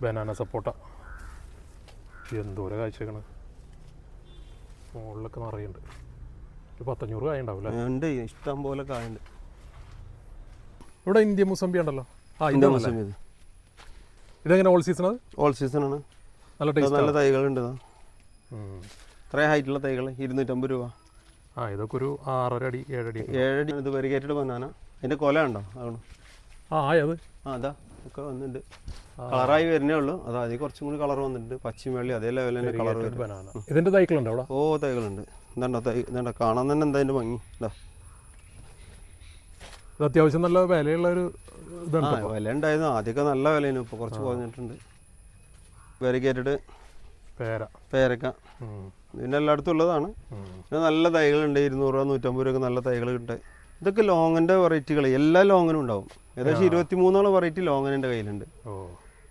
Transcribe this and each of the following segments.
Banana സപ്പോട്ട എന്തോരം കാഴ്ചയാണ്. മുകളിലൊക്കെ നിറയുണ്ട്. ഒരു 500 കായ ഉണ്ടാവില്ല. ഉണ്ട്, ഇഷ്ടം പോലെ കായുണ്ട്. ഇവിടെ ഇന്ത്യൻ മുസമ്പി ഉണ്ടല്ലോ. ഇന്ത്യൻ മുസമ്പി ഇതെങ്ങനെ ഓൾ സീസൺ? ഓൾ സീസണാണ്. നല്ല ടേസ്റ്റ്. നല്ല തൈകളുണ്ട്. ഇത്രയും ഹൈറ്റുള്ള തൈകൾ 250 രൂപ. ഇതൊക്കെ ഒരു 6.5 അടി 7 അടി. 7 അടി. ഇത് വെരിഗേറ്റഡ് ബനാന. അതിൻ്റെ കൊല ഉണ്ടോ? അതാണ്. അത് അതാ ഒക്കെ വന്നിട്ടുണ്ട്. കളറായി വരുന്നേ ഉള്ളൂ. അതിൽ കുറച്ചും കൂടി കളർ വന്നിട്ടുണ്ട്. പച്ചയും വെള്ളി അതേ ലെവലിൽ തന്നെ കളർ വരും. ഇതിൻ്റെ തൈകളുണ്ട് അവിടെ? തൈകളുണ്ട്. ഇതാണ്ടോ കാണാൻ തന്നെ എന്താ അതിൻ്റെ ഭംഗി. ഇത് അത്യാവശ്യം നല്ല വിലയുള്ള ഒരു ഇതാണ്. വില ഉണ്ടായിരുന്നു ആദ്യമൊക്കെ, നല്ല വിലയാണ്. ഇപ്പോൾ കുറച്ച് കുറഞ്ഞിട്ടുണ്ട്. വെരിഗേറ്റഡ് പേരക്ക ഇതിൻ്റെ എല്ലായിടത്തും ഉള്ളതാണ്. പിന്നെ നല്ല തൈകളുണ്ട്. 200 രൂപ 150 രൂപ നല്ല തൈകൾ കിട്ടും. ഇതൊക്കെ ലോങ്ങിൻ്റെ വെറൈറ്റികൾ. എല്ലാ ലോങ്ങിനും ഉണ്ടാവും. ഏകദേശം 23 വെറൈറ്റി ലോങ്ങിൻ്റെ കയ്യിലുണ്ട്.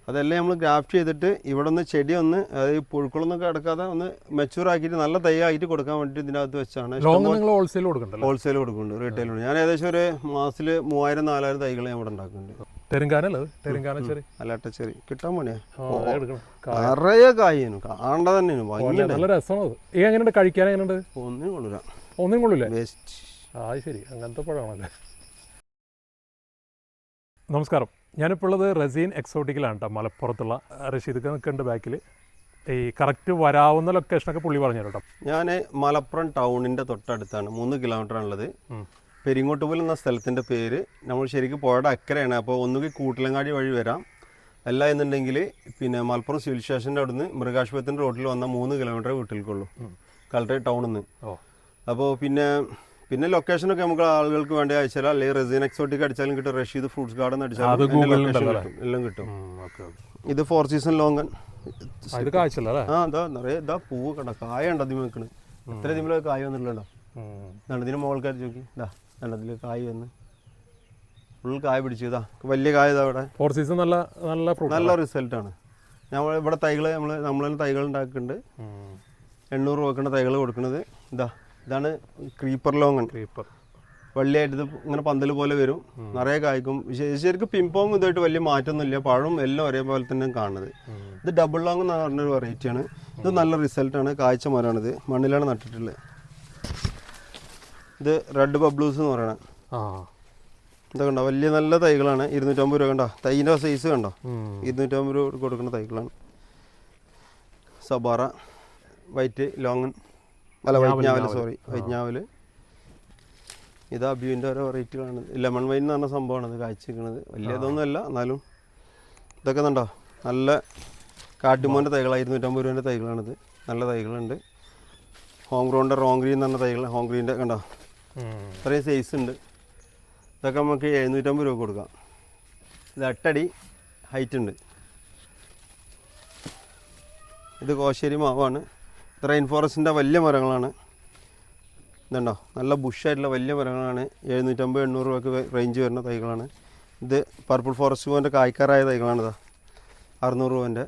അതെല്ലാം നമ്മൾ ഗ്രാഫ്റ്റ് ചെയ്തിട്ട് ഇവിടെ ഒന്ന് ചെടി ഒന്ന്, അതായത് പുഴുക്കളൊന്നൊക്കെ കിടക്കാതെ ഒന്ന് മെച്ചൂർ ആക്കിയിട്ട് നല്ല തൈ ആയിട്ട് കൊടുക്കാൻ വേണ്ടിയിട്ട് ഇതിനകത്ത് വെച്ചാണ്. ഹോൾസെയിൽ കൊടുക്കുന്നുണ്ട്, റീറ്റെയിലുണ്ട്. ഞാൻ ഏകദേശം ഒരു മാസത്തിൽ 3000-4000 തൈകൾ ഞാൻ ഇവിടെ ഉണ്ടാക്കുന്നുണ്ട്. അല്ലാട്ടച്ചെറി കിട്ടാൻ പണിയാ. നിറയെ കായ്ന്നു കാണേണ്ട തന്നെയാണ്. ഒന്നിനും കൊള്ളൂല. വേസ്റ്റ്. ശരി, അങ്ങനത്തെ പഴമാണല്ലേ. നമസ്കാരം, ഞാനിപ്പോൾ ഉള്ളത് റസീൻ എക്സോട്ടിക്കിലാണ് കേട്ടോ. മലപ്പുറത്തുള്ള റഷീദൊക്കെ നിൽക്കുന്നുണ്ട് ബാക്കിൽ. ഈ കറക്റ്റ് വരാവുന്ന ലൊക്കേഷനൊക്കെ പുള്ളി പറഞ്ഞു കേട്ടോ. ഞാൻ മലപ്പുറം ടൗണിൻ്റെ തൊട്ടടുത്താണ്. 3 കിലോമീറ്ററാണുള്ളത്. പെരിങ്ങോട്ടുപോൽ എന്ന സ്ഥലത്തിൻ്റെ പേര്. നമ്മൾ ശരിക്കും പുഴയുടെ അക്കരയാണ്. അപ്പോൾ ഒന്നുകിൽ കൂട്ടിലങ്ങാടി വഴി വരാം, അല്ല എന്നുണ്ടെങ്കിൽ പിന്നെ മലപ്പുറം സിവിൽ സ്റ്റേഷൻ്റെ അവിടുന്ന് മൃഗാശുപത്രിൻ്റെ റോഡിൽ വന്നാൽ 3 കിലോമീറ്റർ വീട്ടിലേക്കുള്ളൂ കളക്ടറേറ്റ് ടൗണിൽ നിന്ന്. അപ്പോൾ പിന്നെ ലൊക്കേഷനൊക്കെ നമുക്ക് ആളുകൾക്ക് വേണ്ടി അയച്ചാൽ, അല്ലെങ്കിൽ റസീൻ എക്സോട്ടിക് അടിച്ചാലും കിട്ടും, റഷീദ് ഫ്രൂട്ട്സ് ഗാർഡൻ അടിച്ചാലും എല്ലാം കിട്ടും. ഇത് 4 സീസൺ ലോങ്ങൻ. നിറയെ പൂവ് കണ്ട കായ ഉണ്ട്. അതിൽ വെക്കണ് എത്ര ഇതിൽ കായ വന്നിട്ടുണ്ടോ? ഇതിന് മുകൾക്ക് അടിച്ച് നോക്കി. അതിൽ കായ് വന്ന് ഫുൾ കായ പിടിച്ചു. വലിയ കായ അവിടെ. 4 സീസൺ നല്ല റിസൾട്ടാണ്. നമ്മൾ ഇവിടെ തൈകൾ നമ്മൾ തൈകൾ ഉണ്ടാക്കുന്നുണ്ട്. 800 രൂപക്കുള്ള തൈകൾ കൊടുക്കുന്നത്. ഇതാണ് ക്രീപ്പർ ലോങ്ങൻ. വള്ളിയായിട്ട് ഇത് ഇങ്ങനെ പന്തൽ പോലെ വരും. നിറയെ കായ്ക്കും. ശരിക്കും പിമ്പോങ് ഇതായിട്ട് വലിയ മാറ്റമൊന്നുമില്ല. പഴം എല്ലാം ഒരേപോലെ തന്നെ കാണുന്നത്. ഇത് ഡബിൾ ലോങ് എന്ന് പറഞ്ഞൊരു വെറൈറ്റിയാണ്. ഇത് നല്ല റിസൾട്ടാണ്. കായ്ച്ച മരമാണിത്. മണ്ണിലാണ് നട്ടിട്ടുള്ളത്. ഇത് റെഡ് ബബ്ലൂസ് എന്ന് പറയണത്. ഇതൊക്കെ കണ്ടോ, വലിയ നല്ല തൈകളാണ്. 250 രൂപ കണ്ടോ, തൈൻ്റെ സൈസ് കണ്ടോ. 250 രൂപ കൊടുക്കുന്ന തൈകളാണ്. സബാറ വൈറ്റ് ലോങ്ങൻ, അല്ല വൈറ്റ് ഞാവൽ. ഇത് അബിയുവിൻ്റെ ഓരോ വെറൈറ്റികളാണ്. ലെമൺ വൈൻ എന്ന് പറഞ്ഞ സംഭവമാണ് ഇത് കായ്ച്ചിരിക്കുന്നത്. വലിയ ഇതൊന്നുമല്ല, എന്നാലും ഇതൊക്കെ കണ്ടോ നല്ല കാട്ടുമോൻ്റെ തൈകളാണ്. 250 രൂപേൻ്റെ തൈകളാണിത്. നല്ല തൈകളുണ്ട്. ഹോം ഗ്രൗണ്ട് റോങ് ഗ്രീൻ എന്ന് പറഞ്ഞ തൈകൾ. ഹോം ഗ്രീൻ്റെ കണ്ടോ ഇത്രയും സൈസ് ഉണ്ട്. ഇതൊക്കെ നമുക്ക് 750 രൂപ കൊടുക്കാം. ഇത് 8 അടി ഹൈറ്റ് ഉണ്ട്. ഇത് കോശ്ശേരി മാവാണ്. ഇത് റെയിൻ ഫോറസ്റ്റിൻ്റെ വലിയ മരങ്ങളാണ്. ഇതുണ്ടോ നല്ല ബുഷായിട്ടുള്ള വലിയ മരങ്ങളാണ്. 750-800 രൂപയ്ക്ക് റേഞ്ച് വരുന്ന തൈകളാണ്. ഇത് പർപ്പിൾ ഫോറസ്റ്റ് പോയിൻ്റെ കായ്ക്കാറായ തൈകളാണിതാ 600 രൂപേൻ്റെ.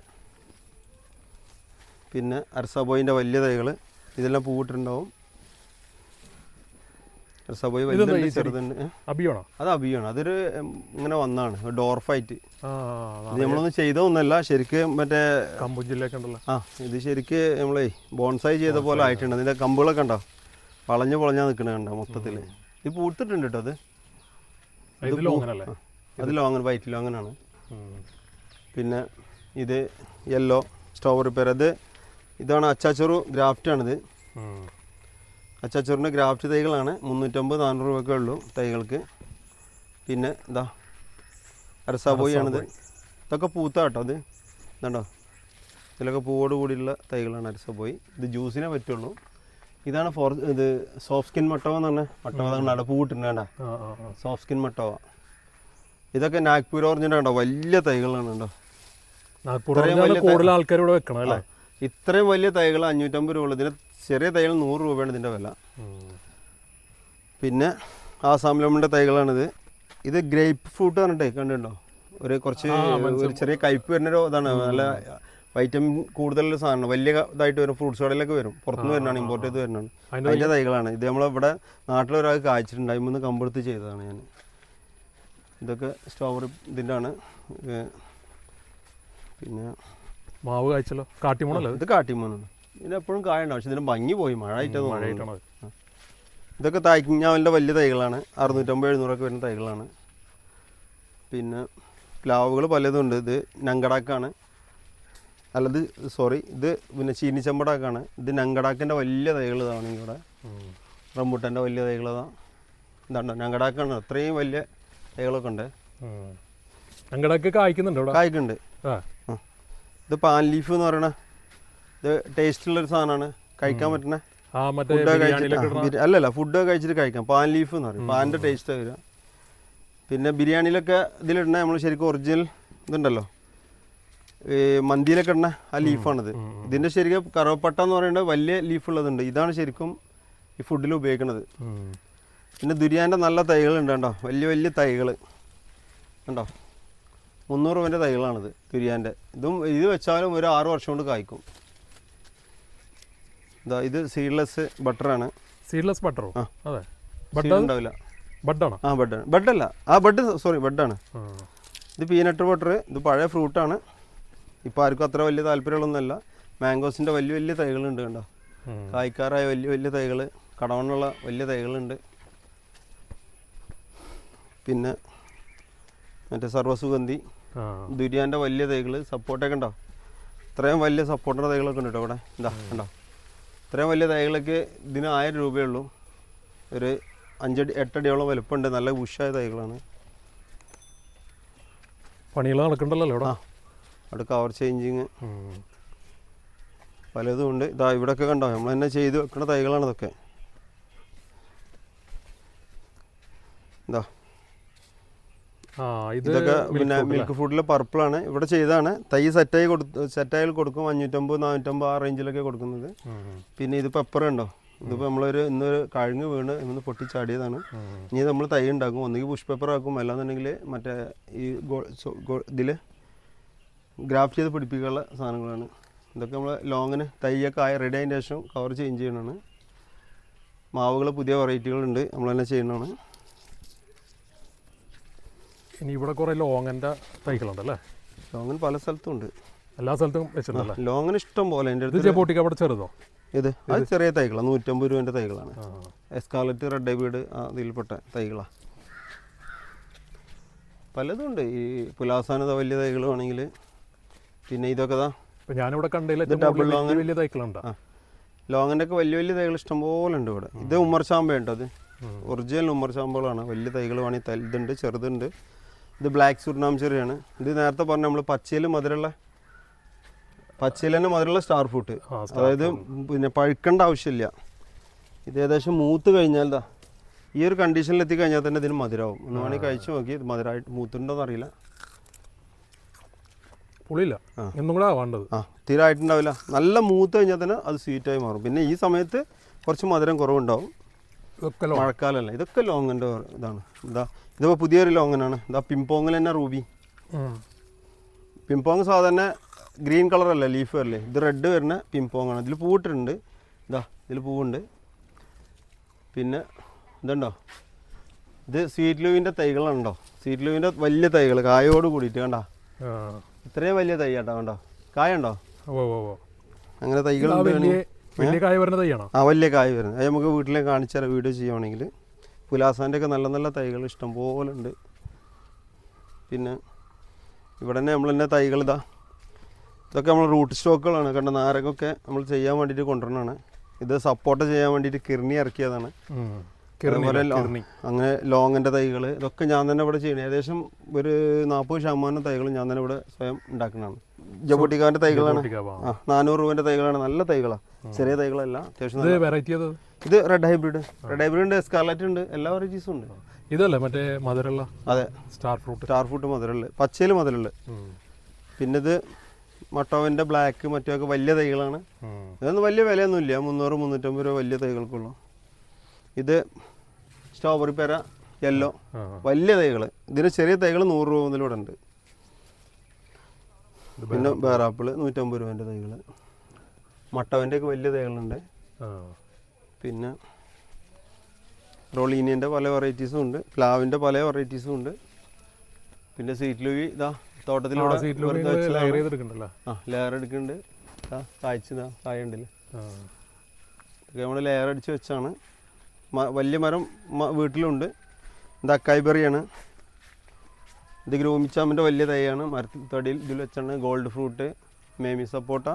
പിന്നെ അർസാബോയിൻ്റെ വലിയ തൈകൾ. ഇതെല്ലാം പൂവിട്ടുണ്ടാവും. അർസാബോയ് വലിയ ചെറുതുണ്ട്. അത് അബിയാണ്. അതൊരു ഇങ്ങനെ വന്നാണ് ഡോർഫായിട്ട്. ഇത് നമ്മളൊന്നും ചെയ്തൊന്നല്ല, ശരിക്കും മറ്റേ ഇത് ശരിക്ക് നമ്മളെ ബോൺസായി ചെയ്ത പോലെ ആയിട്ടുണ്ട്. അതിൻ്റെ കമ്പുകളൊക്കെ ഉണ്ടോ വളഞ്ഞാ നിൽക്കണ കണ്ടോ മൊത്തത്തിൽ. ഇത് പൂത്തിട്ടുണ്ട് കേട്ടോ. അത് ലോങ്ങൻ, വൈറ്റ് ലോങ്ങനാണ്. പിന്നെ ഇത് യെല്ലോ സ്ട്രോബെറി പേര്. ഇതാണ് അച്ചാച്ചോറ് ഗ്രാഫ്റ്റാണിത്. അച്ചാച്ചോറിൻ്റെ ഗ്രാഫ്റ്റ് തൈകളാണ്. 350-400 രൂപയൊക്കെ ഉള്ളൂ തൈകൾക്ക്. പിന്നെ അരസാബോയി ആണിത്. ഇതൊക്കെ പൂത്ത കേട്ടോ. ഇത് ഇതുണ്ടോ, ഇതിലൊക്കെ പൂവോട് കൂടിയുള്ള തൈകളാണ് അരസാബോയി. ഇത് ജ്യൂസിനെ പറ്റുള്ളൂ. ഇതാണ് ഇത് സോഫ്റ്റ് സ്കിൻ മട്ടോവ എന്ന് പറഞ്ഞാൽ മട്ടോവ നട പൂവിട്ടുണ്ട് കേട്ടോ. സോഫ്റ്റ് സ്കിൻ മട്ടോവ. ഇതൊക്കെ നാഗ്പൂർ ഓറഞ്ചിൻ്റെ കണ്ടോ വലിയ തൈകളാണ് കേട്ടോ. ഇത്രയും വലിയ തൈകൾ 550 രൂപ ഉള്ളൂ. ഇതിന് ചെറിയ തൈകൾ 100 രൂപയാണ് ഇതിൻ്റെ വില. പിന്നെ ആസാം ലെമണിൻ്റെ തൈകളാണിത്. ഇത് ഗ്രേപ്പ് ഫ്രൂട്ട് പറഞ്ഞിട്ടേ കണ്ടിട്ടുണ്ടോ, ഒരു ചെറിയ കയ്പ് വരുന്നൊരു ഇതാണ്. നല്ല വൈറ്റമിൻ കൂടുതലുള്ള സാധനമാണ്. വലിയ ഇതായിട്ട് വരും. ഫ്രൂട്ട്സ് കടയിലൊക്കെ വരും. പുറത്തുനിന്ന് വരുന്നതാണ്, ഇമ്പോർട്ട് ചെയ്ത് വരുന്നതാണ്. അതിൻ്റെ തൈകളാണ്. ഇത് നമ്മളിവിടെ നാട്ടിലൊരാൾ കായ്ച്ചിട്ടുണ്ട്. അതിൽ കമ്പെടുത്ത് ചെയ്തതാണ് ഞാൻ. ഇതൊക്കെ സ്ട്രോബെറി ഇതിൻ്റെ ആണ്. പിന്നെ മാവ് കായ്ച്ചല്ലോ, കാട്ടിമൂണല്ലോ ഇത് കാട്ടിമൂന്നാണ്. ഇതിനെപ്പോഴും കായ ഉണ്ടാവും, പക്ഷെ ഇതിന് ഭംഗി പോയി മഴയായിട്ടാണ്. മഴയായിട്ടാണ്. ഇതൊക്കെ തൈഞ്ഞാവലിൻ്റെ വലിയ തൈകളാണ്, 650-700 വരുന്ന തൈകളാണ്. പിന്നെ പ്ലാവുകൾ പലതും ഉണ്ട്. ഇത് നങ്കടാക്കാണ്, അല്ലത് സോറി, ഇത് പിന്നെ ചീനിച്ചമ്പടാക്കാണ്. ഇത് നങ്കടാക്കിൻ്റെ വലിയ തൈകൾ ഇതാണ്. ഇവിടെ റംബൂട്ടാൻ്റെ വലിയ തൈകളതാണ്. ഇതാണ്ടോ നങ്കടാക്കാണ്, അത്രയും വലിയ തൈകളൊക്കെ ഉണ്ട്. നങ്കടാക്ക് കായ്ക്കുന്നുണ്ടോ? കായ്ക്കുന്നുണ്ട്. ഇത് പാൻ ലീഫ് എന്ന് പറയണ, ഇത് ടേസ്റ്റുള്ളൊരു സാധനമാണ്, കഴിക്കാൻ പറ്റണേ. അല്ലല്ല, ഫുഡ് കഴിച്ചിട്ട് കഴിക്കാം. പാൻ ലീഫ് എന്ന് പറയും, പാനിൻ്റെ ടേസ്റ്റ് വരിക. പിന്നെ ബിരിയാണിയിലൊക്കെ ഇതിലിടണ നമ്മൾ ശരിക്കും ഒറിജിനൽ ഇതുണ്ടല്ലോ, ഈ മന്തിയിലൊക്കെ ഇടണ ആ ലീഫാണിത്. ഇതിൻ്റെ ശരിക്കും കറുവപ്പട്ട എന്ന് പറയുന്നത് വലിയ ലീഫുള്ളതുണ്ട്. ഇതാണ് ശരിക്കും ഈ ഫുഡിൽ ഉപയോഗിക്കുന്നത്. പിന്നെ ദുരിയാൻ്റെ നല്ല തൈകളുണ്ട് കേട്ടോ, വലിയ വലിയ തൈകൾ ഉണ്ടോ. 300 രൂപേൻ്റെ തൈകളാണിത് ദുരിയാൻ്റെ. ഇത് വെച്ചാലും ഒരു 6 വർഷം കൊണ്ട് കായ്ക്കും. ഇതാ ഇത് സീഡ്ലെസ് ബട്ടറാണ്. സീഡ്ലെസ് ബട്ടറോ? അതെ, ബഡ് ഉണ്ടാവില്ല. ബഡാണോ? ആ ബഡാണ്. ബഡല്ല, സോറി ബഡാണ്. ഇത് പീനട്ട് ബട്ടർ. ഇത് പഴയ ഫ്രൂട്ടാണ്, ഇപ്പോൾ ആർക്കും അത്ര വലിയ താല്പര്യമുള്ളൊന്നുമല്ല. മാംഗോസിൻ്റെ വലിയ വലിയ തൈകളുണ്ട് കണ്ടോ, കായ്ക്കാറായ വലിയ വലിയ തൈകൾ, കടവണ്ണുള്ള വലിയ തൈകളുണ്ട്. പിന്നെ മറ്റേ സർവ്വസുഗന്ധി, ദുരിയാൻ്റെ വലിയ തൈകൾ, സപ്പോർട്ടൊക്കെ ഉണ്ടോ. ഇത്രയും വലിയ സപ്പോർട്ടിൻ്റെ തൈകളൊക്കെ ഉണ്ട് കേട്ടോ ഇവിടെ. എന്താ കണ്ടോ, ഇത്രയും വലിയ തൈകളൊക്കെ ഇതിന് 1000 രൂപയുള്ളൂ. ഒരു 5-8 അടിയോളം വലുപ്പമുണ്ട്. നല്ല ഉഷായ തൈകളാണ്. പണികൾ നടക്കണ്ടല്ലോ ഇവിടെ. അവിടെ കവർ ചേഞ്ചിങ് പലതും ഉണ്ട്. ഇതാ ഇവിടെയൊക്കെ കണ്ടോ, നമ്മൾ തന്നെ ചെയ്ത് വെക്കുന്ന തൈകളാണ് ഇതൊക്കെ. ഇതാ ഇതൊക്കെ പിന്നെ മിൽക്ക് ഫ്രൂട്ടിലെ പർപ്പിളാണ്. ഇവിടെ ചെയ്താണ്. തൈ സെറ്റായി സെറ്റായി കൊടുക്കും. 550-450 ആ റേഞ്ചിലൊക്കെ കൊടുക്കുന്നത്. പിന്നെ ഇത് പെപ്പർ ഉണ്ടോ, ഇതിപ്പോൾ ഇന്നൊരു കഴുങ്ങ് വീണ് ഇന്ന് പൊട്ടിച്ചാടിയതാണ്. ഇനി നമ്മൾ തൈ ഉണ്ടാക്കും, ഒന്നുകിൽ പുഷ് പേപ്പർ ആക്കും, അല്ലാന്നുണ്ടെങ്കിൽ മറ്റേ ഈ ഇതിൽ ഗ്രാഫ്റ്റ് ചെയ്ത് പിടിപ്പിക്കാനുള്ള സാധനങ്ങളാണ്. ഇതൊക്കെ നമ്മൾ ലോങ്ങിന് തൈയൊക്കെ റെഡി ആയതിന് ശേഷം കവർ ചേഞ്ച് ചെയ്യണതാണ്. മാവുകൾ പുതിയ വെറൈറ്റികളുണ്ട്, നമ്മൾ തന്നെ ചെയ്യുന്നതാണ്. ഇനി ഇവിടെ കുറേ ലോങ്ങൻ്റെ തൈകളുണ്ടല്ലേ? ലോങ്ങൻ പല സ്ഥലത്തും ഉണ്ട്, എല്ലാ സ്ഥലത്തും വെച്ചിട്ടുണ്ടല്ലേ? ലോങ്ങൻ ഇഷ്ടം പോലെ. എൻ്റെ അടുത്ത് ജബോട്ടിക്ക് അവിടെ ചെറുതോ? അത് ചെറിയ തൈകളാണ്, 150 രൂപേൻ്റെ തൈകളാണ്. എസ്കാലറ്റ്, റെഡ് ഡേവിഡ് അതിൽപ്പെട്ട തൈകളാണ്. പലതും ഉണ്ട്. ഈ പുലാസാനത വലിയ തൈകൾ വേണമെങ്കിൽ. പിന്നെ ഇതൊക്കെ ഞാനിവിടെ കണ്ടില്ല, ഡബിൾ ലോങ്ങൻ വലിയ തൈകളുണ്ട്. ലോങ്ങൻ്റെ ഒക്കെ വലിയ വലിയ തൈകൾ ഇഷ്ടംപോലെ ഉണ്ട് ഇവിടെ. ഇത് ഉമ്മർചാമ്പ ഉണ്ട്, അത് ഒറിജിനൽ ഉമ്മർചാമ്പകളാണ്. വലിയ തൈകൾ വേണമെങ്കിൽ ഇതുണ്ട്, ചെറുതുണ്ട്. ഇത് ബ്ലാക്ക് സുർനാം ചെറിയാണ്. ഇത് നേരത്തെ പറഞ്ഞ നമ്മൾ പച്ചയിൽ തന്നെ മധുരമുള്ള സ്റ്റാർ ഫ്രൂട്ട്, അതായത് പിന്നെ പഴുക്കേണ്ട ആവശ്യമില്ല. ഇത് ഏകദേശം മൂത്ത് കഴിഞ്ഞാൽ ഈ ഒരു കണ്ടീഷനിൽ എത്തിക്കഴിഞ്ഞാൽ തന്നെ ഇതിന് മധുരമാവും. ഒന്ന് വേണമെങ്കിൽ കഴിച്ചു നോക്കി. ഇത് മധുരമായിട്ട് മൂത്തുണ്ടോയെന്ന് അറിയില്ല. പുളിയില്ല, ഒന്നും കൂടെ വേണ്ടത്. തീരെ ആയിട്ടുണ്ടാവില്ല. നല്ല മൂത്ത് കഴിഞ്ഞാൽ തന്നെ അത് സ്വീറ്റായി മാറും. പിന്നെ ഈ സമയത്ത് കുറച്ച് മധുരം കുറവുണ്ടാവും. മഴക്കാലമല്ല. ഇതൊക്കെ ലോങ്ങൻ്റെ ഇതാണ്. ഇതിപ്പോൾ പുതിയൊരു ലോങ്ങനാണ്. പിംപോങ്ങിൽ തന്നെ റൂബി. പിംപോങ് സാധാരണ ഗ്രീൻ കളറല്ല, ലീഫ് വരല്ലേ. ഇത് റെഡ് വരുന്ന പിംപോങ്ങാണ്. ഇതിൽ പൂവിട്ടിട്ടുണ്ട്. ഇതിൽ പൂവുണ്ട്. പിന്നെ ഇതുണ്ടോ, ഇത് സ്വീറ്റ് ലൂവിൻ്റെ തൈകളുണ്ടോ. സ്വീറ്റ് ലൂവിൻ്റെ വലിയ തൈകൾ കായോട് കൂടിയിട്ട് കണ്ടോ, ഇത്രയും വലിയ തൈ കേട്ടോ. കണ്ടോ, കായുണ്ടോ? അങ്ങനെ തൈകൾ വലിയ കായ വരുന്ന തൈയാണോ? വലിയ കായ് വരുന്നത്. അത് നമുക്ക് വീട്ടിലെ കാണിച്ചാൽ വീഡിയോ ചെയ്യുവാണെങ്കിൽ. പുലാസാൻ്റെ ഒക്കെ നല്ല നല്ല തൈകൾ ഇഷ്ടം പോലെ ഉണ്ട്. പിന്നെ ഇവിടെ തന്നെ നമ്മൾ തന്നെ തൈകൾ ഇതൊക്കെ നമ്മൾ റൂട്ട് സ്റ്റോക്കുകളാണ്. കണ്ട നാരകമൊക്കെ നമ്മൾ ചെയ്യാൻ വേണ്ടിയിട്ട് കൊണ്ടുവരണതാണ്. ഇത് സപ്പോർട്ട് ചെയ്യാൻ വേണ്ടിയിട്ട് കിർണി ഇറക്കിയതാണ്. അതുപോലെ അങ്ങനെ ലോങ്ങിൻ്റെ തൈകൾ ഇതൊക്കെ ഞാൻ തന്നെ ഇവിടെ ചെയ്യണം. ഏകദേശം ഒരു 40% തൈകൾ ഞാൻ തന്നെ ഇവിടെ സ്വയം ഉണ്ടാക്കുന്നതാണ്. ജബോട്ടിക്കാൻ്റെ തൈകളാണ്. 400 രൂപേൻ്റെ തൈകളാണ്. നല്ല തൈകളാണ്, ചെറിയ തൈകളല്ല. അത്യാവശ്യം ഇത് റെഡ് ഹൈബ്രിഡ് ഉണ്ട്, എസ്കാർലറ്റ് ഉണ്ട്, എല്ലാ വെറൈറ്റീസും ഉണ്ട്. ഇതല്ലേ മറ്റേ മധുരമുള്ള? അതെ, സ്റ്റാർ ഫ്രൂട്ട് മധുരമുള്ള, പച്ചയിൽ മധുരമുള്ള. പിന്നെ ഇത് മട്ടോവിൻ്റെ ബ്ലാക്ക് മറ്റൊക്കെ വലിയ തൈകളാണ്. ഇതൊന്നും വലിയ വിലയൊന്നുമില്ല, 300-350 രൂപ വലിയ തൈകൾക്കുള്ളൂ. ഇത് സ്ട്രോബെറി പേര യെല്ലോ വലിയ തൈകൾ. ഇതിന് ചെറിയ തൈകൾ 100 രൂപ മുതൽ ഇവിടെ ഉണ്ട്. പിന്നെ ബേറാപ്പിൾ 150 രൂപേൻ്റെ തൈകൾ. മട്ടവൻ്റെ ഒക്കെ വലിയ തൈകളുണ്ട്. പിന്നെ റോളീനിയൻ്റെ പല വെറൈറ്റീസും ഉണ്ട്, പ്ലാവിൻ്റെ പല വെറൈറ്റീസും ഉണ്ട്. പിന്നെ സ്വീറ്റ് ലൂവി തോട്ടത്തിലൂടെ സീറ്റിലൂടെ ലെയർ ചെയ്തെടുക്കണ്ടല്ലോ. ലെയർ എടുക്കുന്നുണ്ട്. കായ്ച്ചതാ കായ ഉണ്ടല്ലേ, ഇതൊക്കെ നമ്മൾ ലെയർ അടിച്ച് വെച്ചാണ്. വലിയ മരം വീട്ടിലുണ്ട്. ഇത് അക്കായ്ബെറിയാണ്. ഇത് ഗ്രോമിച്ചാമിൻ്റെ വലിയ തൈയാണ്. മരത്തിൽ തടിയിൽ ഇതിൽ വെച്ചാണ്. ഗോൾഡ് ഫ്രൂട്ട്, മേമി സപ്പോട്ട,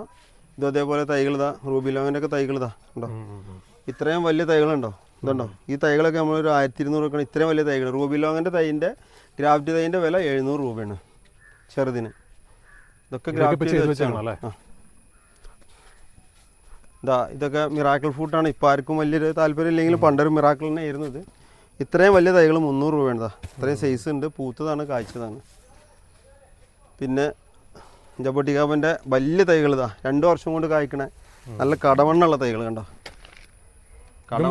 ഇത് അതേപോലെ തൈകൾ ഇതാ. റൂബി ലോങ്ങിൻ്റെ ഒക്കെ തൈകൾ ഇതാ ഉണ്ടോ, ഇത്രയും വലിയ തൈകളുണ്ടോ, ഇതുണ്ടോ. ഈ തൈകളൊക്കെ നമ്മളൊരു 1200 രൂപ. ഇത്രയും വലിയ തൈകൾ. റൂബി ലോങ്ങിൻ്റെ തൈൻ്റെ ഗ്രാഫ്റ്റ് തൈൻ്റെ വില 700 രൂപയാണ് ചെറുതിന്. ഇതൊക്കെ ഗ്രാഫ്റ്റ് ചെയ്ത് വെച്ചാണ്. ഇതാ ഇതൊക്കെ മിറാക്കിൾ ഫ്രൂട്ടാണ്. ഇപ്പോൾ ആർക്കും വലിയൊരു താല്പര്യം ഇല്ലെങ്കിലും പണ്ടൊരു മിറാക്കിൾ തന്നെ ആയിരുന്നു ഇത്. ഇത്രയും വലിയ തൈകൾ 300 രൂപയാണ്. ഇത്രയും സൈസ് ഉണ്ട്. പൂത്തതാണ്, കായ്ച്ചതാണ്. പിന്നെ ജബോട്ടിക്കാബിൻ്റെ വലിയ തൈകൾ ഇതാ 2 വർഷം കൊണ്ട് കായ്ക്കണേ നല്ല കടവണ്ണുള്ള തൈകൾ കണ്ടോ.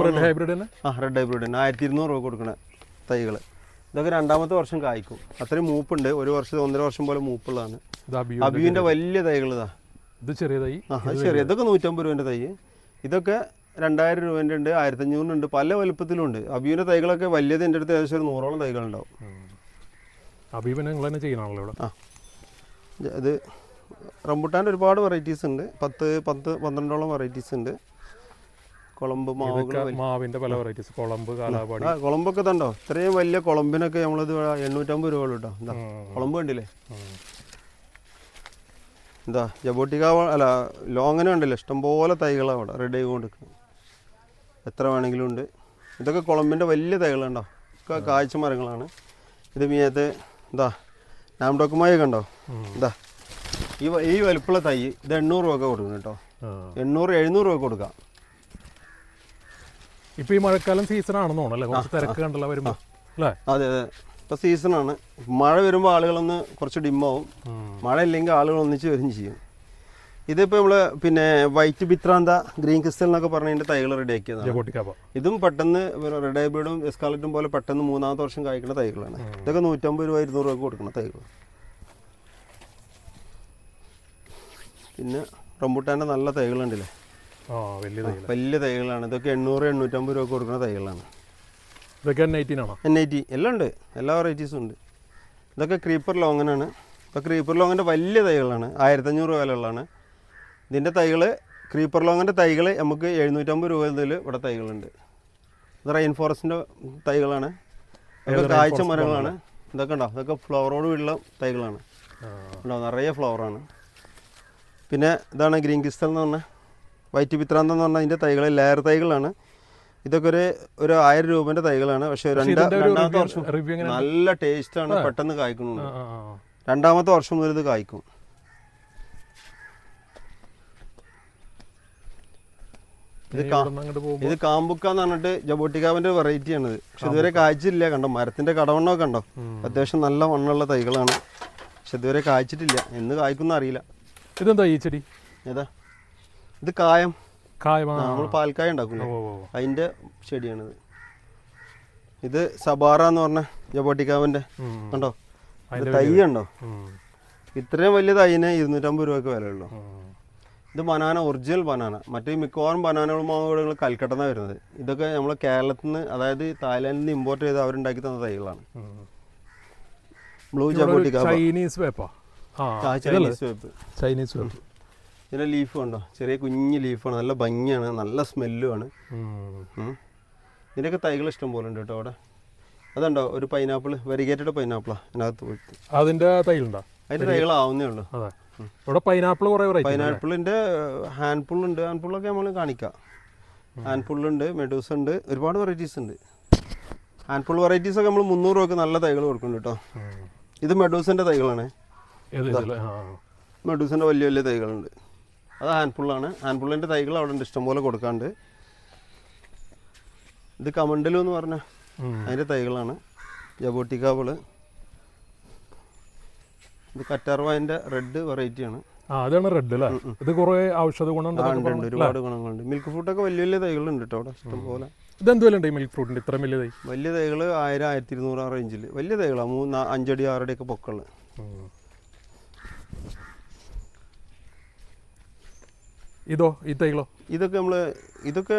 റെഡ് ഹൈബ്രിഡ് തന്നെ. റെഡ് ഹൈബ്രിഡ് തന്നെ 1200 രൂപ കൊടുക്കണ തൈകൾ. ഇതൊക്കെ 2ാമത്തെ വർഷം കായ്ക്കും. അത്രയും മൂപ്പുണ്ട്. 1 വർഷം 1.5 വർഷം പോലെ മൂപ്പുള്ളതാണ്. അബിയുവിൻ്റെ വലിയ തൈകൾ ഇതാ. ഇത് ചെറിയ തൈ. ചെറിയ ഇതൊക്കെ 150 രൂപേൻ്റെ തൈ. ഇതൊക്കെ 2000 രൂപേൻ്റെ ഉണ്ട്, 1500 ഉണ്ട്, പല വലുപ്പത്തിലുണ്ട്. അബിയുടെ തൈകളൊക്കെ വലിയത് എൻ്റെ അടുത്ത് ഏകദേശം ഒരു 100ഓളം തൈകളുണ്ടാവും. അബീബിനെ നിങ്ങൾ തന്നെ ചെയ്യണമല്ലോ ഇവിടെ. ഇത് റംബുട്ടാൻ്റെ ഒരുപാട് വെറൈറ്റീസ് ഉണ്ട്. 10-12ഓളം വെറൈറ്റീസ് ഉണ്ട്. കുളമ്പ് മാവിൻ്റെ പല വെറൈറ്റീസ്. കുളമ്പ്, കാലാപാടി. കുളമ്പൊക്കെ തണ്ടോ. ഇത്രയും വലിയ കുളമ്പിനൊക്കെ നമ്മളിത് 850 രൂപ കേട്ടോ. എന്താ കുളമ്പ് കണ്ടില്ലേ. എന്താ ജബോട്ടിക്കാവ് അല്ല ലോങ്ങിനും ഉണ്ടല്ലോ ഇഷ്ടംപോലെ തൈകളാണ് അവിടെ റെഡി ആയിക്കൊണ്ടിരിക്കുന്നത്. എത്ര വേണമെങ്കിലും ഉണ്ട്. ഇതൊക്കെ കുളമ്പിൻ്റെ വലിയ തൈകളുണ്ടോ. ഒക്കെ കാഴ്ച മരങ്ങളാണ്. ഇത് മീയത്ത് എന്താ നാംഡോക്കുമായി കണ്ടോ. എന്താ ഈ വലുപ്പുള്ള തൈ ഇത് 800 രൂപ കൊടുക്കണം കേട്ടോ. 800-700 രൂപ കൊടുക്കാം. ഇപ്പോൾ ഈ മഴക്കാലം സീസൺ ആണെന്ന് തോന്നുന്നു. കുറച്ച് തിരക്ക് കണ്ടല്ലോ വരുമ്പോൾ അല്ലേ. അതെ അതെ, ഇപ്പോൾ സീസണാണ്. മഴ വരുമ്പോൾ ആളുകളൊന്ന് കുറച്ച് ഡിമ്മാവും. മഴ ഇല്ലെങ്കിൽ ആളുകൾ ഒന്നിച്ച് വരും ചെയ്യും. ഇതിപ്പോൾ നമ്മൾ പിന്നെ വൈറ്റ് ബിത്രാന്ത, ഗ്രീൻ ക്രിസ്റ്റൽ എന്നൊക്കെ പറഞ്ഞതിൻ്റെ തൈകൾ റെഡിയാക്കിയതാണ്. ഇതും പെട്ടെന്ന് റെഡ് ഹൈബ്രിഡും എസ്കാലറ്റും പോലെ പെട്ടെന്ന് 3ാമത്തെ വർഷം കായ്ക്കുന്ന തൈകളാണ്. ഇതൊക്കെ 150 രൂപ 200 രൂപ കൊടുക്കുന്ന തൈകൾ. പിന്നെ റംബുട്ടാൻ്റെ നല്ല തൈകളുണ്ടല്ലേ, വലിയ തൈകളാണ്. ഇതൊക്കെ 800-850 രൂപ കൊടുക്കുന്ന തൈകളാണ്. ഇതൊക്കെ N18 എല്ലാം ഉണ്ട്. എല്ലാ വെറൈറ്റീസും ഉണ്ട്. ഇതൊക്കെ ക്രീപ്പർ ലോങ്ങനാണ്. ഇപ്പോൾ ക്രീപ്പർ ലോങ്ങിൻ്റെ വലിയ തൈകളാണ്. 1500 രൂപ വിലയുള്ളതാണ്. ഇതിൻ്റെ തൈകൾ ക്രീപ്പർ ലോങ്ങിൻ്റെ തൈകൾ നമുക്ക് 750 രൂപ മുതൽ ഇവിടെ തൈകളുണ്ട്. ഇത് റെയിൻ ഫോറസ്റ്റിൻ്റെ തൈകളാണ്. ഇതൊക്കെ കാഴ്ച മരങ്ങളാണ്. ഇതൊക്കെ ഉണ്ടോ, ഇതൊക്കെ ഫ്ലവറോട് വീടുള്ള തൈകളാണ്. ഉണ്ടോ, നിറയെ ഫ്ലവറാണ്. പിന്നെ ഇതാണ് ഗ്രീൻ ക്രിസ്റ്റൽ എന്ന് പറഞ്ഞാൽ വൈറ്റ് ബിത്രാന്ത എന്ന് പറഞ്ഞാൽ അതിൻ്റെ തൈകൾ ലെയർ തൈകളാണ്. ഇതൊക്കെ ഒരു 1000 രൂപേൻ്റെ തൈകളാണ്. പക്ഷേ 2ാമത്തെ വർഷം നല്ല ടേസ്റ്റാണ്. പെട്ടെന്ന് കായ്ക്കുന്നുണ്ട്. 2ാമത്തെ വർഷം മുതൽ ഇത് കായ്ക്കും. ഇത് കാമ്പുക്ക എന്ന് പറഞ്ഞിട്ട് ജബോട്ടിക്കാവിൻ്റെ വെറൈറ്റിയാണിത്. പക്ഷെ ഇതുവരെ കായ്ച്ചില്ല. കണ്ടോ മരത്തിൻ്റെ കടവണ്ണമൊക്കെ കണ്ടോ. അത്യാവശ്യം നല്ല മണ്ണുള്ള തൈകളാണ്. പക്ഷെ ഇതുവരെ കായ്ച്ചിട്ടില്ല. എന്ന് കായ്ക്കുന്ന അറിയില്ല. ഇതെന്താ ഈ ചെടി? ഏതാ ഇത്? കായം. നമ്മൾ പാൽക്കായ ഉണ്ടാക്കില്ലേ, അതിൻ്റെ ചെടിയാണിത്. ഇത് സബാറ എന്ന് പറഞ്ഞ ജബോട്ടിക്കാവിൻ്റെ കണ്ടോ തൈ ഉണ്ടോ. ഇത്രയും വലിയ തൈന് 250 രൂപയ്ക്ക് വിലയുള്ളൂ. ഇത് ബനാന, ഒറിജിനൽ ബനാന. മറ്റേ മിക്കവാറും ബനാനകൾ മാവുകൾ കൽക്കട്ടന്നാണ് വരുന്നത്. ഇതൊക്കെ നമ്മൾ കേരളത്തിൽ നിന്ന്, അതായത് തായ്ലാൻഡിൽ നിന്ന് ഇമ്പോർട്ട് ചെയ്ത് അവരുണ്ടാക്കി തന്ന തൈകളാണ്. ബ്ലൂ ജബോട്ടിക്ക, ചൈനീസ് വേപ്പ്. ഇതിൻ്റെ ലീഫ് കണ്ടോ, ചെറിയ കുഞ്ഞ് ലീഫാണ്. നല്ല ഭംഗിയാണ്, നല്ല സ്മെല്ലുമാണ്. ഇതിൻ്റെയൊക്കെ തൈകൾ ഇഷ്ടം പോലെ ഉണ്ട് കേട്ടോ അവിടെ. അതുണ്ടോ ഒരു പൈനാപ്പിൾ, വെരിഗേറ്റഡ് പൈനാപ്പിളാണ് അതിനകത്ത് പോയിട്ട്. അതിൻ്റെ തൈകളുണ്ടോ? അതിൻ്റെ തൈകളാവുന്നേ ഉള്ളൂ. ഇവിടെ പൈനാപ്പിൾ കുറേ പൈനാപ്പിളിൻ്റെ ഹാൻഡ്പുള്ളുണ്ട്. ഹാൻഡ്പുള്ളൊക്കെ നമ്മൾ കാണിക്കാം. ഹാൻഡ്പുള്ളുണ്ട്, മെഡൂസ ഉണ്ട്, ഒരുപാട് വെറൈറ്റീസ് ഉണ്ട്. ഹാൻഡ്പുൾ വെറൈറ്റീസൊക്കെ നമ്മൾ 300 രൂപയ്ക്ക് നല്ല തൈകൾ കൊടുക്കുന്നുണ്ട് കേട്ടോ. ഇത് മെഡൂസിൻ്റെ തൈകളാണ്. മെഡൂസിൻ്റെ വലിയ വലിയ തൈകളുണ്ട്. അത് ഹാൻഡ്പുള്ളാണ്. ഹാൻഡ്പുള്ളിൻ്റെ തൈകൾ അവിടെ ഉണ്ട്, ഇഷ്ടംപോലെ കൊടുക്കാണ്ട്. ഇത് കമണ്ടലു എന്ന് പറഞ്ഞ അതിൻ്റെ തൈകളാണ്. ജബോട്ടിക്കാബിള്. ഇത് കറ്റാർവായൻ്റെ റെഡ് വെറൈറ്റിയാണ്. അതാണ് റെഡ് അല്ലേ. ഇത് കുറേ ഔഷധ ഗുണമുണ്ട്, ഒരുപാട് ഗുണങ്ങളുണ്ട്. മിൽക്ക് ഫ്രൂട്ടൊക്കെ വലിയ വലിയ തൈകളുണ്ട് കേട്ടോ അവിടെ ഇഷ്ടംപോലെ. ഇതെന്ത് വില ഉണ്ട് ഈ മിൽക്ക് ഫ്രൂട്ടിൻ്റെ? ഇത്ര വലിയ തൈ? വലിയ തൈകൾ 1000-1200 ആ റേഞ്ചിൽ വലിയ തൈകളാണ്. 5 അടി 6 അടിയൊക്കെ പൊക്കമുള്ളത്. ഇതോ ഈ തൈകളോ? ഇതൊക്കെ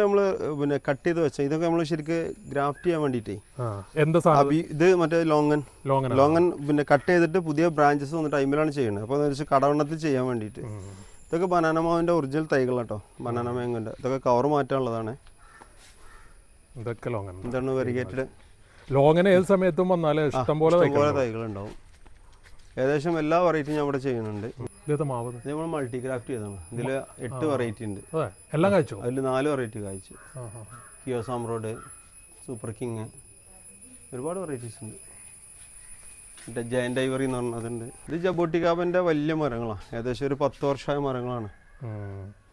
നമ്മൾ പിന്നെ കട്ട് ചെയ്ത് വെച്ചാൽ ഇതൊക്കെ നമ്മൾ ശരിക്ക് ഗ്രാഫ്റ്റ് ചെയ്യാൻ വേണ്ടിയിട്ടേ. എന്താ സാധനം? ഇത് മറ്റേ ലോങ്ങൻ പിന്നെ കട്ട് ചെയ്തിട്ട് പുതിയ ബ്രാഞ്ചസ് വന്നിട്ട് ടൈമിലാണ് ചെയ്യുന്നത്. അപ്പോൾ എന്ന് വെച്ചാൽ കടവണ്ണത്തിൽ ചെയ്യാൻ വേണ്ടിയിട്ട്. ഇതൊക്കെ ബനാന മാവിൻ്റെ ഒറിജിനൽ തൈകൾ കേട്ടോ, ബനാന മാങ്ങോൻ്റെ. ഇതൊക്കെ കവർ മാറ്റാനുള്ളതാണ്. ഇതൊക്കെ ലോങ്ങൻ. എന്താണ് വെരിഗേറ്റഡ് ലോങ്ങൻ ഏത് സമയത്തും വന്നാൽ ഇഷ്ടംപോലെ തൈകളുണ്ടാവും. ഏകദേശം എല്ലാ വെറൈറ്റിയും ഞാൻ ഇവിടെ ചെയ്യുന്നുണ്ട്. ഇത് മാവ് നമ്മൾ മൾട്ടി ക്രാഫ്റ്റ് ചെയ്തതാണ്. ഇതിൽ 8 വെറൈറ്റി ഉണ്ട്. എല്ലാം കഴിച്ചു. അതിൽ 4 വെറൈറ്റി കായ്ച്ചു. കിയോസാം റോഡ്, സൂപ്പർ കിങ്, ഒരുപാട് വെറൈറ്റീസ് ഉണ്ട്. മറ്റേ ജയൻ്റ് ഐവറി എന്ന് പറഞ്ഞതുണ്ട്. ഇത് ജബോട്ടിക്കാബിൻ്റെ വലിയ മരങ്ങളാണ്. ഏകദേശം ഒരു 10 വർഷമായ മരങ്ങളാണ്.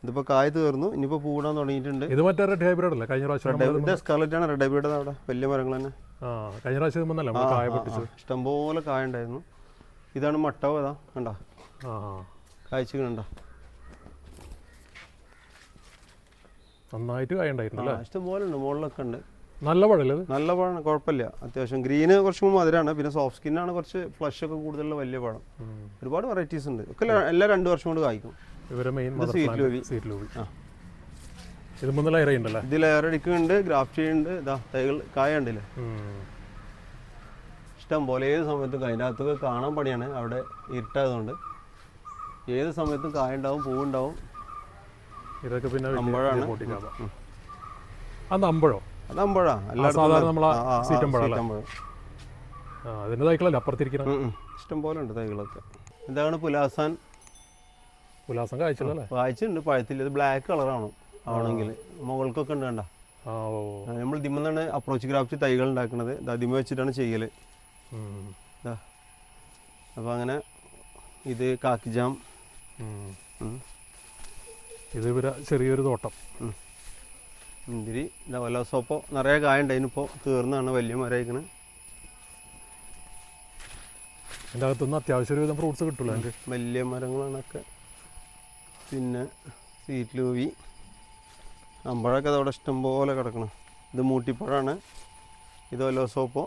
ഇതിപ്പോൾ കായ് തീർന്നു, ഇനിയിപ്പോൾ പൂടാൻ തുടങ്ങിയിട്ടുണ്ട്. ഇത് മറ്റേ റെഡ് ഹൈബ്രിഡ് അല്ലേ? കഴിഞ്ഞ പ്രാവശ്യം സ്കാർലറ്റ് ആണ്. റെഡ് ഹൈബ്രിഡ് അവിടെ വലിയ മരങ്ങൾ തന്നെ. കഴിഞ്ഞ പ്രാവശ്യം കായ പൊട്ടിച്ചത് ഇഷ്ടംപോലെ കായ ഉണ്ടായിരുന്നു. ഇതാണ് മട്ടവ്. അതാ കണ്ടോ കായ്ച്ചു കണ്ടോ, നന്നായിട്ട് കായ ഉണ്ടായിരുന്നു. ഇഷ്ടംപോലെ ഉണ്ട്, മുകളിലൊക്കെ ഉണ്ട്. നല്ല പഴല്ലേ? നല്ല പഴം, കുഴപ്പമില്ല. അത്യാവശ്യം ഗ്രീന് കുറച്ച് മധുരമാണ്. പിന്നെ സോഫ്റ്റ് സ്കിന്നാണ് കുറച്ച് ഫ്ലഷ് ഒക്കെ കൂടുതലുള്ള വലിയ പഴം. ഒരുപാട് വെറൈറ്റീസ് ഉണ്ട്. ഒക്കെ എല്ലാം 2 വർഷം കൊണ്ട് കായ്ക്കും. ഇവരെ മെയിൻ ഇത് 3 ലെയർ ഉണ്ടല്ലേ? ഇത് ലെയർ അടിക്കുന്നുണ്ട്, ഗ്രാഫ്റ്റ് ചെയ്യുന്നുണ്ട്. ഇതാ തൈകൾ കായ ഉണ്ടല്ലേ, ഇഷ്ടം പോലെ. ഏത് സമയത്തും അതിൻ്റെ അകത്തൊക്കെ കാണാൻ പണിയാണ്, അവിടെ ഇരുട്ടായതുകൊണ്ട്. ഏത് സമയത്തും കായ ഉണ്ടാവും, പൂവുണ്ടാവും. ഇതൊക്കെ പിന്നെ അമ്പഴാണ്. അത് അമ്പഴോ? അത് അമ്പഴാണ്. അതിൻ്റെ തൈകളല്ലേ അപ്പുറത്തിരിക്കണം? ഇഷ്ടം പോലെ ഉണ്ട് തൈകളൊക്കെ. ഇതാണ് പുലാസാൻ. പുലാസം കായ്ച്ചല്ലേ? കായ്ച്ചുണ്ട്, പഴത്തില്ല. ഇത് ബ്ലാക്ക് കളറാണ് ആണെങ്കിൽ. മുകൾക്കൊക്കെ ഉണ്ട് കണ്ട. നമ്മൾ ഇതിമെന്നാണ് അപ്രോച്ച് ഗ്രാഫ്റ്റ് തൈകൾ ഉണ്ടാക്കുന്നത്. അതിമ വെച്ചിട്ടാണ് ചെയ്യൽ. അപ്പോൾ അങ്ങനെ ഇത് കാക്കിജാം. ഇത് ചെറിയൊരു തോട്ടം. മുന്തിരി വലോസോപ്പോ നിറയെ കായ ഉണ്ടായിരുന്നു. ഇപ്പോൾ തീർന്നാണ്, വലിയ മരമായിക്കണ്. എൻ്റെ അകത്തുനിന്ന് അത്യാവശ്യം ഒരുവിധം ഫ്രൂട്ട്സ് കിട്ടുള്ളൂ. എനിക്ക് വലിയ മരങ്ങളാണൊക്കെ. പിന്നെ സ്വീറ്റ് ലൂവി, അമ്പഴമൊക്കെ അതവിടെ ഇഷ്ടംപോലെ കിടക്കണം. ഇത് മൂട്ടിപ്പഴമാണ്. ഇത് വലോസോപ്പോ,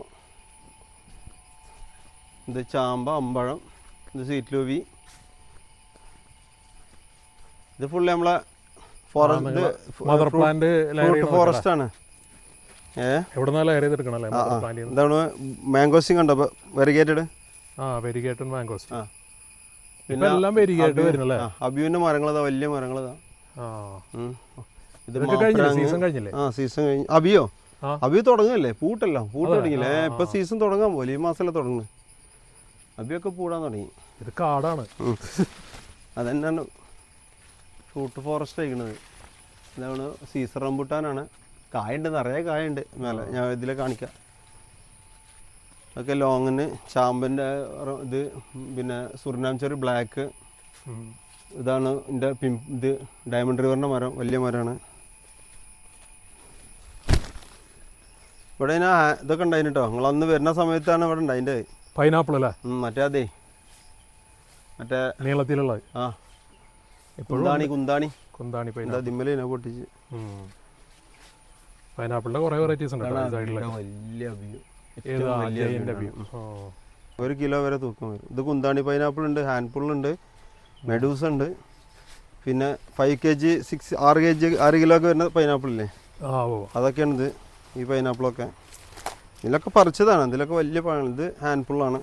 ഇത് ചാമ്പ, അമ്പഴം, ഇത് സ്വീറ്റ് ലൂവി. ഇത് ഫുള്ള് നമ്മളെ ഫോറസ്റ്റ് ആണ്. എന്താണ് മാംഗോസിങ് ഉണ്ടോ വെരിഗേറ്റഡ്? പിന്നെ അബിയുവിന്റെ മരങ്ങളതാ, വലിയ മരങ്ങളതാ. സീസൺ കഴിഞ്ഞില്ലേ? സീസൺ കഴിഞ്ഞു. അബിയു തുടങ്ങല്ലേ, പൂട്ടല്ലോ, പൂട്ട് തുടങ്ങിയില്ലേ? ഇപ്പൊ സീസൺ തുടങ്ങാൻ പോലെ, ഈ മാസമല്ലേ തുടങ്ങുന്നത്. അബിയൊക്കെ പൂടാൻ തുടങ്ങി. ഇത് കാടാണ്. അതന്നെയാണ് ഫ്രൂട്ട് ഫോറസ്റ്റ് ആയിക്കണത്. ഇതാണ് സീസർ റംബുട്ടാനാണ്. കായുണ്ട്, നിറയെ കായുണ്ട് മേലെ. ഞാൻ ഇതിലെ കാണിക്കാം. അതൊക്കെ ലോങ്ങിന്. ചാമ്പൻ്റെ ഇത്, പിന്നെ സുർനാം ചെറി ബ്ലാക്ക്. ഇതാണ് എൻ്റെ ഇത് ഡയമണ്ട് റിവറിൻ്റെ മരം, വലിയ മരമാണ്. ഇവിടെ ഇതൊക്കെ ഉണ്ടായിന് കേട്ടോ. നിങ്ങൾ അന്ന് വരുന്ന സമയത്താണ് ഇവിടെ ഉണ്ടായിൻ്റെ. പൈനാപ്പിൾ അല്ലേ? മറ്റേ അതെ, മറ്റേ നീളത്തിലുള്ള. കുന്താണി ദിമ്മലിനെ പൊട്ടിച്ച്. പൈനാപ്പിളിന്റെ കുറെ വെറൈറ്റീസ് ഉണ്ട്. വലിയ അബിയു 1 കിലോ വരെ തൂക്കം വരും. ഇത് കുന്താണി പൈനാപ്പിൾ ഉണ്ട്, ഹാൻഡ്ഫുള്ളുണ്ട്, മെഡൂസ് ഉണ്ട്. പിന്നെ 5 kg 6 കിലോ ഒക്കെ വരുന്ന പൈനാപ്പിളില്ലേ, അതൊക്കെയാണ് ഇത്. ഈ പൈനാപ്പിളൊക്കെ ഇതിലൊക്കെ പറിച്ചതാണ്. ഇതിലൊക്കെ വലിയ പഴം. ഇത് ഹാൻഡ്ഫുള്ളാണ്.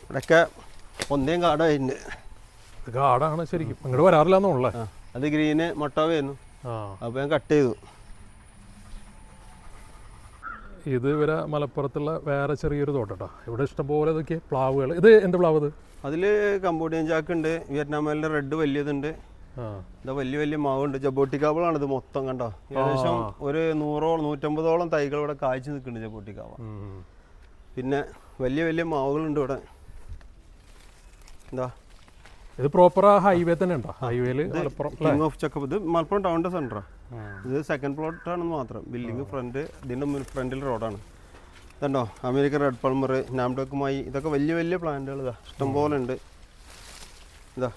ഇവിടെയൊക്കെ ഒന്നേം കാടായിട്ടുണ്ട്. കാടാണ് ശരിക്കും. ഇങ്ങോട്ട് വരാറില്ലാന്നുള്ളേ. അത് ഗ്രീന് മൊട്ടാവായിരുന്നു. അപ്പോൾ ഞാൻ കട്ട് ചെയ്തു. ഇത് ഇവരെ മലപ്പുറത്തുള്ള വേറെ ചെറിയൊരു തോട്ടട്ടോ. ഇവിടെ ഇഷ്ടംപോലെ ഇതൊക്കെ പ്ലാവുകൾ. ഇത് എന്ത് പ്ലാവ്? ഇത് അതിൽ കംബോഡിയൻ ചാക്ക് ഉണ്ട്, വിയറ്റ്നാമിലെ റെഡ് വലിയതുണ്ട്. ഇതാ വലിയ വലിയ മാവുണ്ട്. ജബോട്ടിക്കാബിളാണ് ഇത് മൊത്തം. കണ്ടോ, ഏകദേശം ഒരു 100-150ഓളം തൈകൾ ഇവിടെ കായ്ച്ചു നിൽക്കുന്നുണ്ട് ജബോട്ടിക്കാബ. പിന്നെ വലിയ വലിയ മാവുകളുണ്ട് ഇവിടെ. എന്താ ഇത് പ്രോപ്പർ ഹൈവേ തന്നെ ഉണ്ടോ? ഹൈവേയിൽ കിങ് ഓഫ് ചക്കപ്പ്. ഇത് മലപ്പുറം ടൗണിൻ്റെ സെൻറ്ററാണ്. ഇത് സെക്കൻഡ് പ്ലോട്ടാണെന്ന് മാത്രം. ബിൽഡിങ് ഫ്രണ്ട്, ഇതിൻ്റെ ഫ്രണ്ടിൽ റോഡാണ്. ഇതുണ്ടോ അമേരിക്കൻ റെഡ് പൾമർ, നാംഡോക്കുമായി. ഇതൊക്കെ വലിയ വലിയ പ്ലാന്റുകൾ ഇതാ ഇഷ്ടംപോലെ ഉണ്ട്. ഇതാ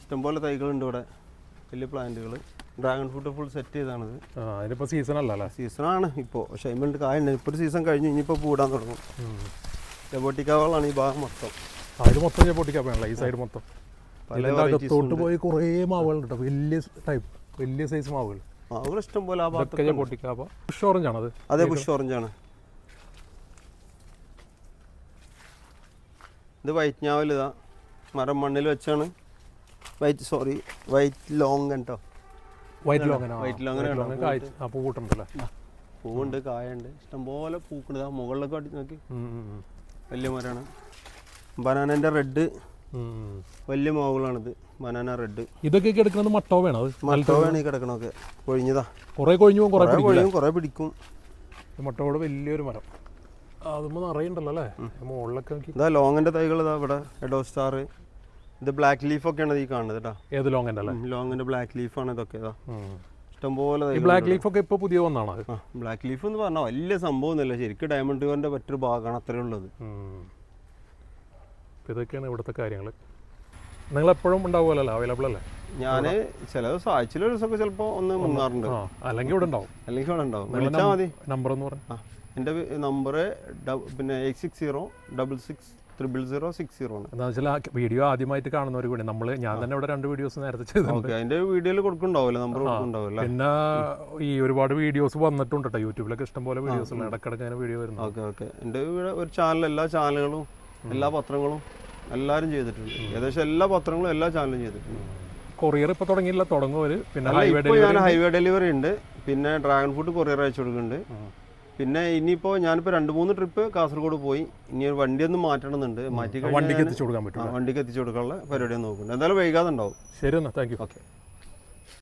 ഇഷ്ടംപോലെ തൈകളുണ്ട് ഇവിടെ, വലിയ പ്ലാന്റുകൾ. ഡ്രാഗൺ ഫ്രൂട്ട് ഫുൾ സെറ്റ് ചെയ്താണിത്. അതിനിപ്പോൾ സീസൺ അല്ല? സീസണാണ് ഇപ്പോൾ. പക്ഷേ അതിൻ്റെ കായുണ്ട്. ഇപ്പോൾ ഒരു സീസൺ കഴിഞ്ഞ് ഇനിയിപ്പോൾ പൂടാൻ തുടങ്ങും. ജബോട്ടിക്കാവാളാണ് ഈ ഭാഗം മൊത്തം. അതിൽ മൊത്തം ഞാൻ പൊട്ടിക്കാപ്പണല്ലോ ഈ സൈഡ് മൊത്തം. പല ഇതിൻ്റെ അകത്തോട്ട് പോയി കുറേ മാവുകൾ കേട്ടോ, വലിയ ടൈപ്പ് വലിയ സൈസ് മാവുകൾ. മാവുകൾ ഇഷ്ടം പോലെ ആ ഭാഗത്തൊക്കെ ഞാൻ പൊട്ടിക്കാപ്പ. ബുഷ് ഓറഞ്ച് ആണത്? അതെ, ബുഷ് ഓറഞ്ചാണ്. ഇത് വൈറ്റ് ഞാവൽ, ഇതാ മരം മണ്ണിൽ വെച്ചാണ്. വൈറ്റ് ലോങ് കേട്ടോ. White longan. വൈറ്റ് ലോങ്ങൻ അപ്പോൾ കൂട്ടുണ്ടല്ലേ? പൂവുണ്ട്, കായുണ്ട്, ഇഷ്ടംപോലെ പൂക്കണത്. ആ മുകളിലൊക്കെ അടിച്ച് നോക്കി, വലിയ മരമാണ്. ബനാനൻ്റെ റെഡ് വലിയ മാവുകളാണിത്. Banana red. ഇതൊക്കെ കിടക്കുന്നത് മട്ടോവയാണ്? അത് മട്ടോവാണ് ഈ കിടക്കണൊക്കെ. കൊഴിഞ്ഞതാ. കുറേ കൊഴിഞ്ഞു പോകും, കുറേ പിടിക്കും. മട്ടോയുടെ വലിയൊരു മരം അതുമ്പോൾ നിറയുണ്ടല്ലോ അല്ലേ മുകളിലൊക്കെ നോക്കി. ഇതാ ലോങ്ങിൻ്റെ തൈകൾ ഇതാ ഇവിടെ. എഡോ സ്റ്റാർ. ഇത് ബ്ലാക്ക് ലീഫൊക്കെയാണ് ഈ കാണുന്നത് കേട്ടോ. ഏത് ലോങ്ങിൻ്റെ അല്ലേ? ലോങ്ങിൻ്റെ ബ്ലാക്ക് ലീഫാണ് ഇതൊക്കെ. ഇതാ ഇഷ്ടംപോലെ. ബ്ലാക്ക് ലീഫൊക്കെ ഇപ്പോൾ പുതിയ വന്നാണ്? ബ്ലാക്ക് ലീഫ് എന്ന് പറഞ്ഞാൽ വലിയ സംഭവമൊന്നുമില്ല, ശരിക്കും ഡയമണ്ട് ഡിവറിൻ്റെ മറ്റൊരു ഭാഗമാണ് അത്രേ ഉള്ളത്. ഇതൊക്കെയാണ് ഇവിടുത്തെ കാര്യങ്ങൾ. നിങ്ങളെപ്പോഴും ഉണ്ടാവുമല്ലോ, അവൈലബിൾ അല്ലേ? ഞാൻ ചില ദിവസം ആഴ്ചയിലൊരു ദിവസമൊക്കെ ചിലപ്പോൾ ഒന്ന് മുങ്ങാറുണ്ട്. അല്ലെങ്കിൽ ഇവിടെ ഉണ്ടാവും. അല്ലെങ്കിൽ ഇവിടെ ഉണ്ടാവും. വിളിച്ചാൽ മതി. നമ്പർ എന്ന് പറഞ്ഞു. എൻ്റെ നമ്പർ പിന്നെ 8606600060 ആണ്. എന്താ വെച്ചാൽ വീഡിയോ ആദ്യമായിട്ട് കാണുന്നവർ കൂടി ഞാൻ തന്നെ ഇവിടെ 2 വീഡിയോസ് നേരത്തെ ചെയ്തിട്ടുണ്ട്. അതിൻ്റെ വീഡിയോയിൽ കൊടുക്കുന്നുണ്ടാവില്ല, നമ്പർ കൊടുക്കുന്നുണ്ടാവില്ല. പിന്നെ ഈ ഒരുപാട് വീഡിയോസ് വന്നിട്ടുണ്ട് കേട്ടോ, യൂട്യൂബിലൊക്കെ ഇഷ്ടംപോലെ വീഡിയോസ് ഉണ്ട്, ഇടക്കിടക്ക് അങ്ങനെ വീഡിയോ വരുന്നു. ഓക്കെ. എൻ്റെ ഒരു ചാനൽ, എല്ലാ ചാനലുകളും എല്ലാ പത്രങ്ങളും എല്ലാവരും ചെയ്തിട്ടുണ്ട്. ഏകദേശം എല്ലാ പത്രങ്ങളും എല്ലാ ചാനലും ചെയ്തിട്ടുണ്ട്. കൊറിയർ ഇപ്പോൾ തുടങ്ങിയില്ല, തുടങ്ങുവര്. പിന്നെ ഞാൻ ഹൈവേ ഡെലിവറി ഉണ്ട്. പിന്നെ ഡ്രാഗൺ ഫ്രൂട്ട് കൊറിയർ അയച്ചു കൊടുക്കുന്നുണ്ട്. പിന്നെ ഇനിയിപ്പോൾ ഞാനിപ്പോൾ 2-3 ട്രിപ്പ് കാസർഗോഡ് പോയി. ഇനി ഒരു വണ്ടിയൊന്നും മാറ്റണമെന്നുണ്ട്. മാറ്റി വണ്ടിക്ക് എത്തിച്ചു കൊടുക്കാൻ പറ്റും. വണ്ടിക്ക് എത്തിച്ചു കൊടുക്കാനുള്ള പരിപാടിയൊന്നും നോക്കുന്നുണ്ട്. എന്തായാലും വൈകാതെ ഉണ്ടാവും. ശരി എന്നാൽ, താങ്ക് യു. ഓക്കെ.